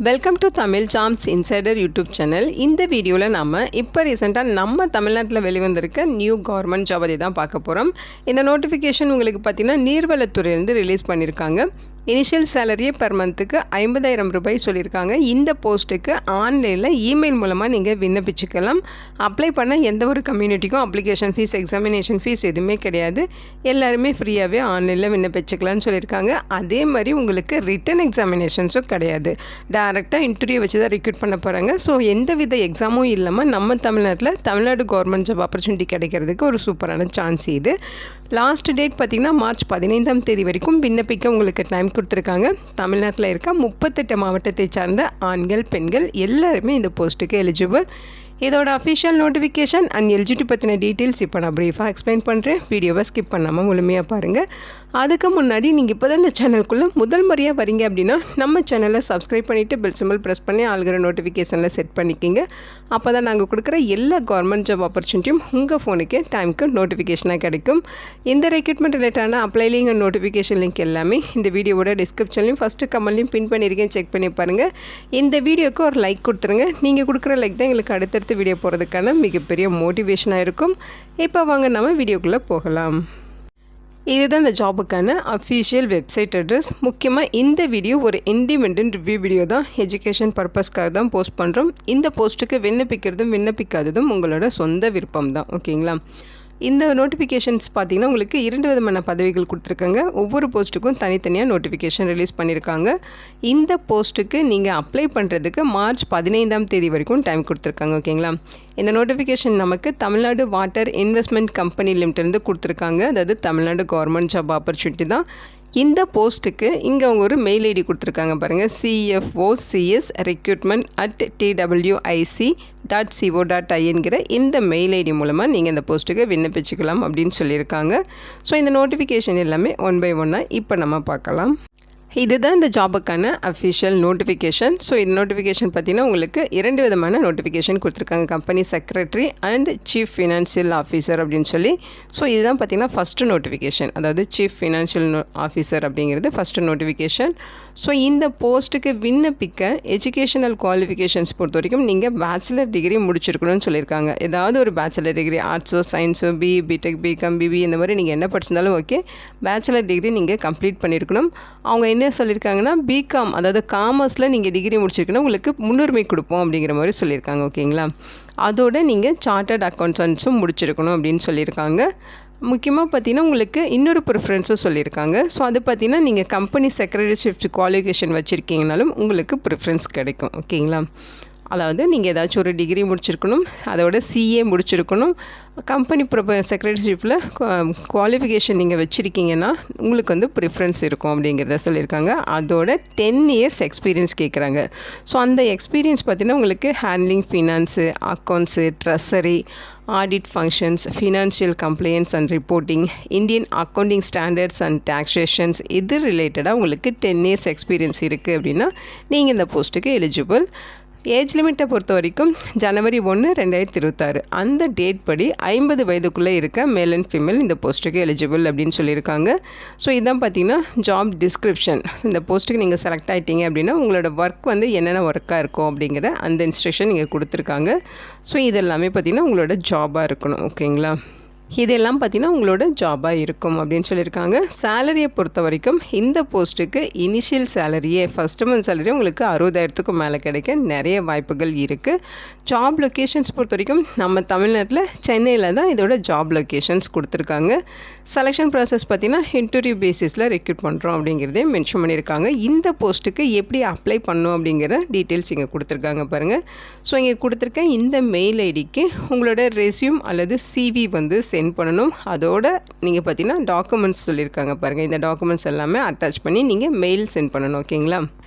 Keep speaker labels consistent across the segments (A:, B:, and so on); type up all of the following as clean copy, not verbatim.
A: Welcome to Tamil jobs insider YouTube channel. இந்த வீடியோவில் நம்ம இப்போ ரீசெண்டாக நம்ம தமிழ்நாட்டில் வெளிவந்திருக்க நியூ கவர்மெண்ட் ஜாப் அதை தான் பார்க்க போகிறோம். இந்த நோட்டிஃபிகேஷன் உங்களுக்கு பார்த்திங்கன்னா நீர்வளத்துறையிலேருந்து ரிலீஸ் பண்ணியிருக்காங்க. இனிஷியல் சேலரியே பெர் மந்த்துக்கு 50,000 ரூபாய் சொல்லியிருக்காங்க. இந்த போஸ்ட்டுக்கு ஆன்லைனில் இமெயில் மூலமாக நீங்கள் விண்ணப்பிச்சுக்கலாம். அப்ளை பண்ண எந்த ஒரு கம்யூனிட்டிக்கும் அப்ளிகேஷன் ஃபீஸ், எக்ஸாமினேஷன் ஃபீஸ் எதுவுமே கிடையாது. எல்லாருமே ஃப்ரீயாகவே ஆன்லைனில் விண்ணப்பிச்சுக்கலாம்னு சொல்லியிருக்காங்க. அதே மாதிரி உங்களுக்கு ரிட்டன் எக்ஸாமினேஷன்ஸும் கிடையாது. டேரெக்டாக இன்டர்வியூ வச்சு தான் ரெக்ரூட் பண்ண போகிறாங்க. ஸோ எந்த வித எக்ஸாமும் இல்லாமல் நம்ம தமிழ்நாடு கவர்மெண்ட் ஜாப் ஆப்பர்ச்சுனிட்டி கிடைக்கிறதுக்கு ஒரு சூப்பரான சான்ஸ் இது. லாஸ்ட் டேட் பார்த்திங்கன்னா மார்ச் 15ஆம் தேதி வரைக்கும் விண்ணப்பிக்க உங்களுக்கு டைம் கொடுத்துருக்காங்க. தமிழ்நாட்டில் இருக்க 38 மாவட்டத்தை சார்ந்த ஆண்கள், பெண்கள் எல்லாருமே இந்த போஸ்ட்டுக்கு எலிஜிபிள். இதோட அஃபிஷியல் நோட்டிஃபிகேஷன் அண்ட் எலிஜிபிலிட்டி பற்றின டீட்டெயில்ஸ் இப்போ நான் ப்ரீஃபாக எக்ஸ்பிளைன் பண்ணுறேன். வீடியோவை ஸ்கிப் பண்ணாமல் முழுமையாக பாருங்கள். அதுக்கு முன்னாடி நீங்கள் இப்போ தான் இந்த சேனலுக்குள்ளே முதல் முறையாக வரீங்க அப்படின்னா நம்ம சேனலை சப்ஸ்கிரைப் பண்ணிவிட்டு பெல் சிம்பிள் ப்ரெஸ் பண்ணி ஆல்கிற நோட்டிஃபிகேஷனில் செட் பண்ணிக்கிங்க. அப்போ தான் நாங்கள் கொடுக்குற எல்லா கவர்மெண்ட் ஜாப் ஆப்பர்ச்சுனிட்டியும் உங்கள் ஃபோனுக்கே டைமுக்கு நோட்டிஃபிகேஷனாக கிடைக்கும். இந்த ரெக்ரூட்மெண்ட் ரிலேட்டான apply link and notification link எல்லாமே இந்த வீடியோவோட டிஸ்கிரிப்ஷன்லையும் ஃபஸ்ட்டு கமெண்ட்லையும் பின் பண்ணியிருக்கேன். செக் பண்ணி பாருங்கள். இந்த வீடியோக்கு ஒரு லைக் கொடுத்துருங்க. நீங்கள் கொடுக்குற லைக் தான் எங்களுக்கு அடுத்தடுத்து வீடியோ போகிறதுக்கான மிகப்பெரிய மோட்டிவேஷனாக இருக்கும். இப்போ வாங்க நம்ம வீடியோக்குள்ளே போகலாம். இதுதான் இந்த ஜாபுக்கான அஃபிஷியல் வெப்சைட் அட்ரஸ். முக்கியமாக இந்த வீடியோ ஒரு இண்டிபெண்டன்ட் ரிவ்யூ வீடியோ தான். எஜுகேஷன் பர்பஸ்க்காக தான் போஸ்ட் பண்ணுறோம். இந்த போஸ்ட்டுக்கு விண்ணப்பிக்காததும் உங்களோட சொந்த விருப்பம் தான். ஓகேங்களா? இந்த நோட்டிஃபிகேஷன்ஸ் பார்த்திங்கன்னா உங்களுக்கு 2 விதமான பதவிகள் கொடுத்துருக்காங்க. ஒவ்வொரு போஸ்ட்டுக்கும் தனித்தனியாக நோட்டிஃபிகேஷன் ரிலீஸ் பண்ணியிருக்காங்க. இந்த போஸ்ட்டுக்கு நீங்கள் அப்ளை பண்ணுறதுக்கு மார்ச் 15ஆம் தேதி வரைக்கும் டைம் கொடுத்துருக்காங்க. ஓகேங்களா? இந்த நோட்டிஃபிகேஷன் நமக்கு தமிழ்நாடு வாட்டர் இன்வெஸ்ட்மெண்ட் கம்பெனி லிமிட்டேருந்து கொடுத்துருக்காங்க. அதாவது தமிழ்நாடு கவர்மெண்ட் ஜாப் ஆப்பர்ச்சுனிட்டி தான். இந்த போஸ்ட்டுக்கு இங்கே அவங்க ஒரு மெயில் ஐடி கொடுத்துருக்காங்க பாருங்கள். cfocs@twIC.co.inங்கிற இந்த மெயில் ஐடி மூலமாக நீங்கள் இந்த போஸ்ட்டுக்கு விண்ணப்பிச்சுக்கலாம் அப்படின்னு சொல்லியிருக்காங்க. ஸோ இந்த நோட்டிஃபிகேஷன் எல்லாமே ஒன் பை ஒன்னாக இப்போ நம்ம பார்க்கலாம். இதுதான் இந்த ஜாபுக்கான அஃபிஷியல் நோட்டிஃபிகேஷன். ஸோ இந்த நோட்டிஃபிகேஷன் பார்த்திங்கன்னா உங்களுக்கு 2 விதமான நோட்டிஃபிகேஷன் கொடுத்துருக்காங்க. Company secretary and chief financial officer அப்படின்னு சொல்லி. ஸோ இதுதான் பார்த்திங்கன்னா ஃபஸ்ட்டு நோட்டிஃபிகேஷன். அதாவது சீஃப் ஃபினான்ஷியல் ஆஃபீஸர் அப்படிங்கிறது ஃபஸ்ட்டு நோட்டிஃபிகேஷன். ஸோ இந்த போஸ்ட்டுக்கு விண்ணப்பிக்க எஜுகேஷனல் குவாலிஃபிகேஷன்ஸ் பொறுத்த வரைக்கும் நீங்கள் பேச்சுலர் டிகிரி முடிச்சிருக்கணும்னு சொல்லியிருக்காங்க. ஏதாவது ஒரு பேச்சுலர் டிகிரி, ஆர்ட்ஸோ சயின்ஸோ, பிஇ, பிடெக், பிகாம், பிபி இந்த மாதிரி நீங்கள் என்ன படிச்சிருந்தாலும் ஓகே, பேச்சுலர் டிகிரி நீங்கள் கம்ப்ளீட் பண்ணியிருக்கணும். அவங்க என்ன சொல்லியிருக்காங்கன்னா பிகாம், அதாவது காமர்ஸில் நீங்கள் டிகிரி முடிச்சிருக்கணும், உங்களுக்கு முன்னுரிமை கொடுப்போம் அப்படிங்கிற மாதிரி சொல்லியிருக்காங்க. ஓகேங்களா? அதோடு நீங்கள் சார்ட்டர்ட் அக்கௌண்டன்ஸும் முடிச்சிருக்கணும் அப்படின்னு சொல்லியிருக்காங்க. முக்கியமாக பார்த்தீங்கன்னா உங்களுக்கு இன்னொரு ப்ரிஃபரன்ஸும் சொல்லியிருக்காங்க. ஸோ அது பார்த்தீங்கன்னா நீங்கள் கம்பெனி செக்ரட்டரிஷிப் குவாலிஃபிகேஷன் வச்சுருக்கீங்கனாலும் உங்களுக்கு ப்ரிஃபரன்ஸ் கிடைக்கும். ஓகேங்களா? அதாவது நீங்கள் ஏதாச்சும் ஒரு டிகிரி முடிச்சிருக்கணும், அதோட சிஏ முடிச்சிருக்கணும், கம்பெனி செக்ரட்டரிஷிப்பில் குவாலிஃபிகேஷன் நீங்கள் வச்சுருக்கீங்கன்னா உங்களுக்கு வந்து ப்ரிஃபரன்ஸ் இருக்கும் அப்படிங்கிறத சொல்லியிருக்காங்க. அதோட 10 இயர்ஸ் எக்ஸ்பீரியன்ஸ் கேட்குறாங்க. ஸோ அந்த எக்ஸ்பீரியன்ஸ் பார்த்தீங்கன்னா உங்களுக்கு handling finance, accounts, treasury, audit functions, financial complaints and reporting, Indian accounting standards and taxations இது ரிலேட்டடாக உங்களுக்கு 10 இயர்ஸ் எக்ஸ்பீரியன்ஸ் இருக்குது அப்படின்னா நீங்கள் இந்த போஸ்ட்டுக்கு எலிஜிபிள். ஏஜ் லிமிட்டை பொறுத்த வரைக்கும் ஜனவரி 1, 2026 அந்த டேட் படி 50 வயதுக்குள்ளே இருக்க மேல் அண்ட் ஃபீமேல் இந்த போஸ்ட்டுக்கு எலிஜிபிள் அப்படின்னு சொல்லியிருக்காங்க. ஸோ இதான் பார்த்திங்கன்னா ஜாப் டிஸ்கிரிப்ஷன். இந்த போஸ்ட்டுக்கு நீங்கள் செலக்ட் ஆகிட்டீங்க அப்படின்னா உங்களோட ஒர்க் வந்து என்னென்ன ஒர்க்காக இருக்கும் அப்படிங்கிற அந்த இன்ஸ்ட்ரக்ஷன் நீங்கள் கொடுத்துருக்காங்க. ஸோ இதெல்லாமே பார்த்திங்கன்னா உங்களோட ஜாபாக இருக்கணும். ஓகேங்களா? இதெல்லாம் பார்த்திங்கன்னா உங்களோட ஜாபாக இருக்கும் அப்படின்னு சொல்லியிருக்காங்க. சேலரியை பொறுத்த வரைக்கும் இந்த போஸ்ட்டுக்கு இனிஷியல் சேலரியே ஃபஸ்ட்டு மந்த் சேலரி உங்களுக்கு 60,000க்கும் மேலே கிடைக்க நிறைய வாய்ப்புகள் இருக்குது. ஜாப் லொக்கேஷன்ஸ் பொறுத்த வரைக்கும் நம்ம தமிழ்நாட்டில் சென்னையில் தான் இதோட ஜாப் லொக்கேஷன்ஸ் கொடுத்துருக்காங்க. செலெக்ஷன் ப்ராசஸ் பார்த்திங்கன்னா இன்டர்வியூ பேசிஸில் ரெக்ரூட் பண்ணுறோம் அப்படிங்கிறதே மென்ஷன் பண்ணியிருக்காங்க. இந்த போஸ்ட்டுக்கு எப்படி அப்ளை பண்ணணும் அப்படிங்கிற டீட்டெயில்ஸ் இங்கே கொடுத்துருக்காங்க பாருங்கள். ஸோ இங்கே கொடுத்துருக்க இந்த மெயில் ஐடிக்கு உங்களோட ரெஸ்யூம் அல்லது சிவி வந்து சென்ட் பண்ணணும். அதோட நீங்கள் பார்த்தீங்கன்னா டாக்குமெண்ட்ஸ் சொல்லியிருக்காங்க பாருங்கள். இந்த டாக்குமெண்ட்ஸ் எல்லாமே அட்டாச் பண்ணி நீங்கள் மெயில் சென்ட் பண்ணணும். ஓகேங்களா?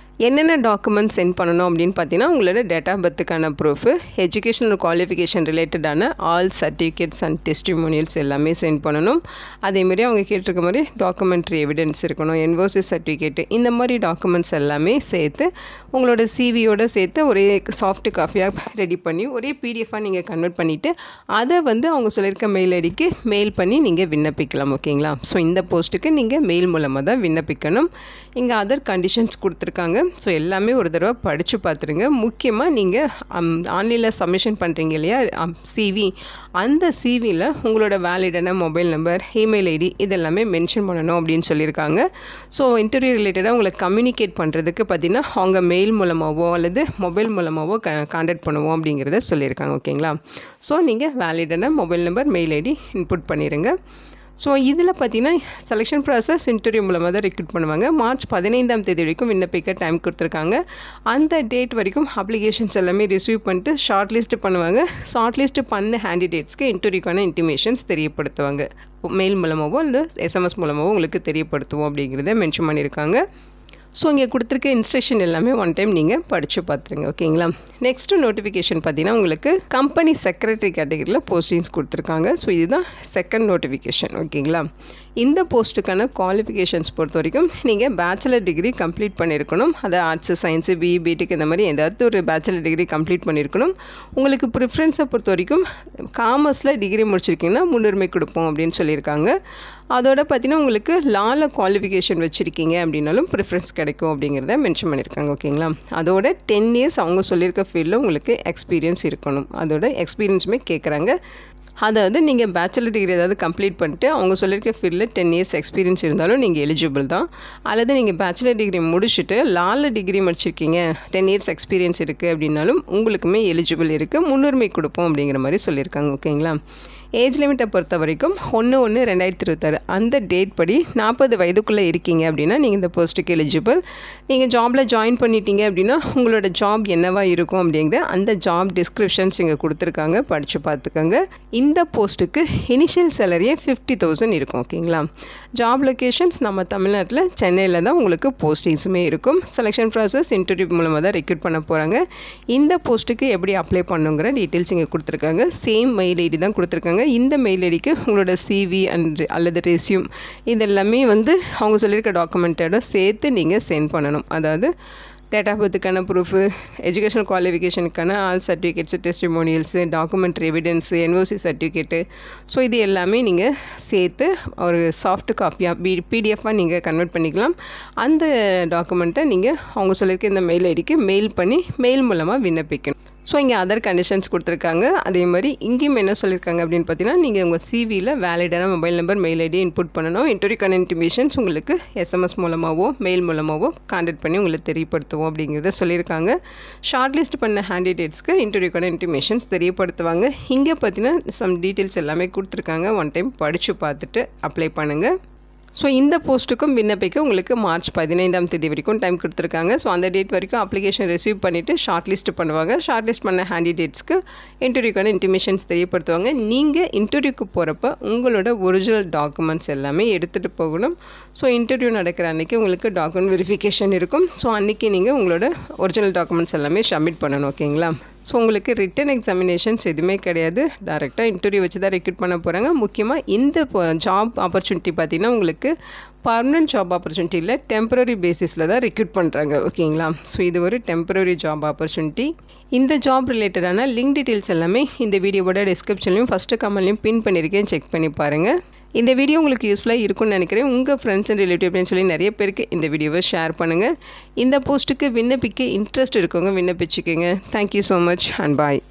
A: என்னென்ன டாக்குமெண்ட்ஸ் சென்ட் பண்ணணும் அப்படின்னு பார்த்தீங்கன்னா உங்களோட டேட் ஆஃப் பர்த்துக்கான ப்ரூஃபு, எஜுகேஷனல் குவாலிஃபிகேஷன் ரிலேட்டடான ஆல் சர்டிஃபிகேட்ஸ் அண்ட் டெஸ்டிமோனியல்ஸ் எல்லாமே சென்ட் பண்ணணும். அதேமாதிரி அவங்க கேட்டிருக்க மாதிரி டாக்குமெண்ட்ரி எவிடன்ஸ் இருக்கணும், என்ஓசி சர்டிஃபிகேட்டு, இந்த மாதிரி டாக்குமெண்ட்ஸ் எல்லாமே சேர்த்து உங்களோட சிவியோடு சேர்த்து ஒரே சாஃப்ட் காப்பியாக ரெடி பண்ணி ஒரே பிடிஎஃபாக நீங்கள் கன்வெர்ட் பண்ணிவிட்டு அதை வந்து அவங்க சொல்லியிருக்க மெயில் ஐடிக்கு மெயில் பண்ணி நீங்கள் விண்ணப்பிக்கலாம். ஓகேங்களா? ஸோ இந்த போஸ்ட்டுக்கு நீங்கள் மெயில் மூலமாக தான் விண்ணப்பிக்கணும். இங்கே அதர் கண்டிஷன்ஸ் கொடுத்துருக்காங்க. ஸோ எல்லாமே ஒரு தடவை படித்து பார்த்துருங்க. முக்கியமாக நீங்கள் ஆன்லைனில் சப்மிஷன் பண்ணுறீங்க இல்லையா சிவி, அந்த சிவியில் உங்களோட வேலிடான மொபைல் நம்பர், இமெயில் ஐடி இதெல்லாமே மென்ஷன் பண்ணணும் அப்படின்னு சொல்லியிருக்காங்க. ஸோ இன்டர்வியூ ரிலேட்டடாக உங்களை கம்யூனிகேட் பண்ணுறதுக்கு பார்த்திங்கன்னா அவங்க மெயில் மூலமாகவோ அல்லது மொபைல் மூலமாகவோ கான்டாக்ட் பண்ணுவோம் அப்படிங்கிறத சொல்லியிருக்காங்க. ஓகேங்களா? ஸோ நீங்கள் வேலிடான mobile number, mail ID input பண்ணிடுங்க. ஸோ இதில் பார்த்திங்கன்னா செலெக்ஷன் ப்ராசஸ் இன்டர்வியூ மூலமாக தான் ரெக்ரூட் பண்ணுவாங்க. மார்ச் 15ஆம் தேதி வரைக்கும் விண்ணப்பிக்க டைம் கொடுத்துருக்காங்க. அந்த டேட் வரைக்கும் அப்ளிகேஷன்ஸ் எல்லாமே ரிசீவ் பண்ணிட்டு ஷார்ட் லிஸ்ட் பண்ணுவாங்க. ஷார்ட் லிஸ்ட் பண்ண கேண்டிடேட்ஸ்க்கு இன்டர்வியூக்கான இன்டிமேஷன்ஸ் தெரியப்படுத்துவாங்க. மெயில் மூலமாகவோ இல்லை SMS மூலமாகவோ உங்களுக்கு தெரியப்படுத்துவோம் அப்படிங்கிறத மென்ஷன் பண்ணியிருக்காங்க. ஸோ இங்கே கொடுத்துருக்க இன்ஸ்ட்ரக்ஷன் எல்லாமே ஒன் டைம் நீங்கள் படித்து பார்த்துருங்க. ஓகேங்களா? நெக்ஸ்ட்டு நோட்டிஃபிகேஷன் பார்த்தீங்கன்னா உங்களுக்கு கம்பெனி செக்ரட்டரி கேட்டகரியில் போஸ்டிங்ஸ் கொடுத்துருக்காங்க. ஸோ இதுதான் செகண்ட் நோட்டிஃபிகேஷன். ஓகேங்களா? இந்த போஸ்ட்டுக்கான குவாலிஃபிகேஷன்ஸ் பொறுத்த வரைக்கும் நீங்கள் பேச்சுலர் டிகிரி கம்ப்ளீட் பண்ணியிருக்கணும். அதை ஆர்ட்ஸு, சயின்ஸு, பிஇ, பிடெக் இந்த மாதிரி ஏதாவது ஒரு பேச்சுலர் டிகிரி கம்ப்ளீட் பண்ணியிருக்கணும். உங்களுக்கு ப்ரிஃபரன்ஸை பொறுத்த வரைக்கும் காமர்ஸில் டிகிரி முடிச்சிருக்கீங்கன்னா முன்னுரிமை கொடுப்போம் அப்படின்னு சொல்லியிருக்காங்க. அதோட பார்த்தீங்கன்னா உங்களுக்கு லாவில் குவாலிஃபிகேஷன் வச்சுருக்கீங்க அப்படின்னாலும் ப்ரிஃபரன்ஸ் கிடைக்கும் அப்படிங்கிறத மென்ஷன் பண்ணியிருக்காங்க. ஓகேங்களா? அதோட 10 இயர்ஸ் அவங்க சொல்லியிருக்க ஃபீல்டில் உங்களுக்கு எக்ஸ்பீரியன்ஸ் இருக்கணும். அதோட எக்ஸ்பீரியன்ஸுமே கேட்குறாங்க. அதாவது நீங்கள் பேச்சுலர் டிகிரி ஏதாவது கம்ப்ளீட் பண்ணிட்டு அவங்க சொல்லியிருக்க ஃபீல்டில் 10 இயர்ஸ் எக்ஸ்பீரியன்ஸ் இருந்தாலும் நீங்கள் எலிஜிபிள் தான். அல்லது நீங்கள் பேச்சுலர் டிகிரி முடிச்சுட்டு லாவில் டிகிரி முடிச்சிருக்கீங்க, 10 இயர்ஸ் எக்ஸ்பீரியன்ஸ் இருக்குது அப்படின்னாலும் உங்களுக்குமே எலிஜிபிள் இருக்குது, முன்னுரிமை கொடுப்போம் அப்படிங்கிற மாதிரி சொல்லியிருக்காங்க. ஓகேங்களா? ஏஜ் லிமிட்டை பொறுத்த வரைக்கும் 1/1/2026 அந்த டேட் படி 40 வயதுக்குள்ளே இருக்கீங்க அப்படின்னா நீங்கள் இந்த போஸ்ட்டுக்கு எலிஜிபிள். நீங்கள் ஜாபில் ஜாயின் பண்ணிட்டீங்க அப்படின்னா உங்களோட ஜாப் என்னவா இருக்கும் அப்படிங்கிற அந்த ஜாப் டிஸ்கிரிப்ஷன்ஸ் இங்கே கொடுத்துருக்காங்க, படித்து பார்த்துக்கோங்க. இந்த போஸ்ட்டுக்கு இனிஷியல் சேலரியே 50,000 இருக்கும். ஓகேங்களா? ஜாப் லொக்கேஷன்ஸ் நம்ம தமிழ்நாட்டில் சென்னையில் தான் உங்களுக்கு போஸ்டிங்ஸுமே இருக்கும். செலெக்ஷன் ப்ராசஸ் இன்டர்வியூ மூலமாக தான் ரெக்ரூட் பண்ண போகிறாங்க. இந்த போஸ்ட்டுக்கு எப்படி அப்ளை பண்ணுங்கிற டீட்டெயில்ஸ் இங்கே கொடுத்துருக்காங்க. சேம் மெயில் ஐடி தான் கொடுத்துருக்காங்க. இந்த மெயில் ஐடிக்கு உங்களோட சிவி அல்லது ரெஸ்யூம் இதெல்லாமே அவங்க சொல்லியிருக்க டாக்குமெண்ட்டோட சேர்த்து நீங்கள் சென்ட் பண்ணணும். அதாவது டேட் ஆஃப் பர்த்துக்கான ப்ரூஃபு, எஜுகேஷனல் குவாலிஃபிகேஷனுக்கான all certificates, testimonials, documentary evidence, NOC certificate, so இது எல்லாமே நீங்கள் சேர்த்து ஒரு சாஃப்ட் காப்பியாக PDF-ஆக நீங்கள் கன்வெர்ட் பண்ணிக்கலாம். அந்த டாக்குமெண்ட்டை நீங்கள் அவங்க சொல்லியிருக்க இந்த மெயில் ஐடிக்கு மெயில் பண்ணி மெயில் மூலமாக விண்ணப்பிக்கணும். ஸோ இங்கே அதர் கண்டிஷன்ஸ் கொடுத்துருக்காங்க. அதே மாதிரி இங்கேயும் என்ன சொல்லியிருக்காங்க அப்படின்னு பார்த்தீங்கன்னா நீங்கள் உங்கள் சிவியில் வேலிடான mobile number, mail ID input பண்ணணும். இன்டர்வியூக்கான இன்டிமேஷன்ஸ் உங்களுக்கு SMS மூலமாகவோ மெயில் மூலமாகவோ கான்டாக்ட் பண்ணி உங்களுக்கு தெரியப்படுத்துவோம் அப்படிங்கிறத சொல்லியிருக்காங்க. ஷார்ட் லிஸ்ட் பண்ண கேண்டிடேட்ஸ்க்கு இன்டர்வியூக்கான இன்டிமேஷன்ஸ் தெரியப்படுத்துவாங்க. இங்கே பார்த்தீங்கன்னா சம் டீட்டெயில்ஸ் எல்லாமே கொடுத்துருக்காங்க. ஒன் டைம் படித்து பார்த்துட்டு அப்ளை பண்ணுங்கள். ஸோ இந்த போஸ்ட்டுக்கும் விண்ணப்பிக்க உங்களுக்கு மார்ச் 15ஆம் தேதி வரைக்கும் டைம் கொடுத்துருக்காங்க. ஸோ அந்த டேட் வரைக்கும் அப்ளிகேஷன் ரிசீவ் பண்ணிவிட்டு ஷார்ட் லிஸ்ட் பண்ணுவாங்க. ஷார்ட் லிஸ்ட் பண்ண கேண்டிடேட்ஸ்க்கு இன்டர்வியூக்கான இன்டிமேஷன்ஸ் தெரியப்படுத்துவாங்க. நீங்கள் இன்டர்வியூக்கு போகிறப்ப உங்களோட ஒரிஜினல் டாக்குமெண்ட்ஸ் எல்லாமே எடுத்துகிட்டு போகணும். ஸோ இன்டர்வியூ நடக்கிற அன்றைக்கி உங்களுக்கு டாக்குமெண்ட் வெரிஃபிகேஷன் இருக்கும். ஸோ அன்றைக்கி நீங்கள் உங்களோட ஒரிஜினல் டாக்குமெண்ட்ஸ் எல்லாமே சப்மிட் பண்ணணும். ஓகேங்களா? ஸோ உங்களுக்கு ரிட்டன் எக்ஸாமினேஷன்ஸ் எதுவுமே கிடையாது. டேரெக்டாக இன்டர்வியூ வச்சு தான் ரெக்ரூட் பண்ண போகிறாங்க. முக்கியமாக இந்த ஜாப் ஆப்பர்ச்சுனிட்டி பார்த்திங்கன்னா உங்களுக்கு பர்மனன்ட் ஜாப் ஆப்பர்ச்சுனிட்டி இல்லை, டெம்பரரி பேசிஸில் தான் ரெக்ரூட் பண்ணுறாங்க. ஓகேங்களா? ஸோ இது ஒரு டெம்பரரி ஜாப் ஆப்பர்ச்சுனிட்டி. இந்த ஜாப் ரிலேட்டடான லிங்க் டீட்டெயில்ஸ் எல்லாமே இந்த வீடியோவோட டிஸ்கிரிப்ஷன்லையும் ஃபஸ்ட்டு கமெண்ட்லையும் பின் பண்ணியிருக்கேன், செக் பண்ணி பாருங்கள். இந்த வீடியோ உங்களுக்கு யூஸ்ஃபுல்லாக இருக்கும்னு நினைக்கிறேன். உங்கள் ஃப்ரெண்ட்ஸ் அண்ட் ரிலேட்டிவ் அப்படின்னு சொல்லி நிறைய பேருக்கு இந்த வீடியோவை ஷேர் பண்ணுங்கள். இந்த போஸ்ட்டுக்கு விண்ணப்பிக்க இன்ட்ரெஸ்ட் இருக்கவங்க விண்ணப்பிச்சுக்கோங்க. Thank you so much and bye.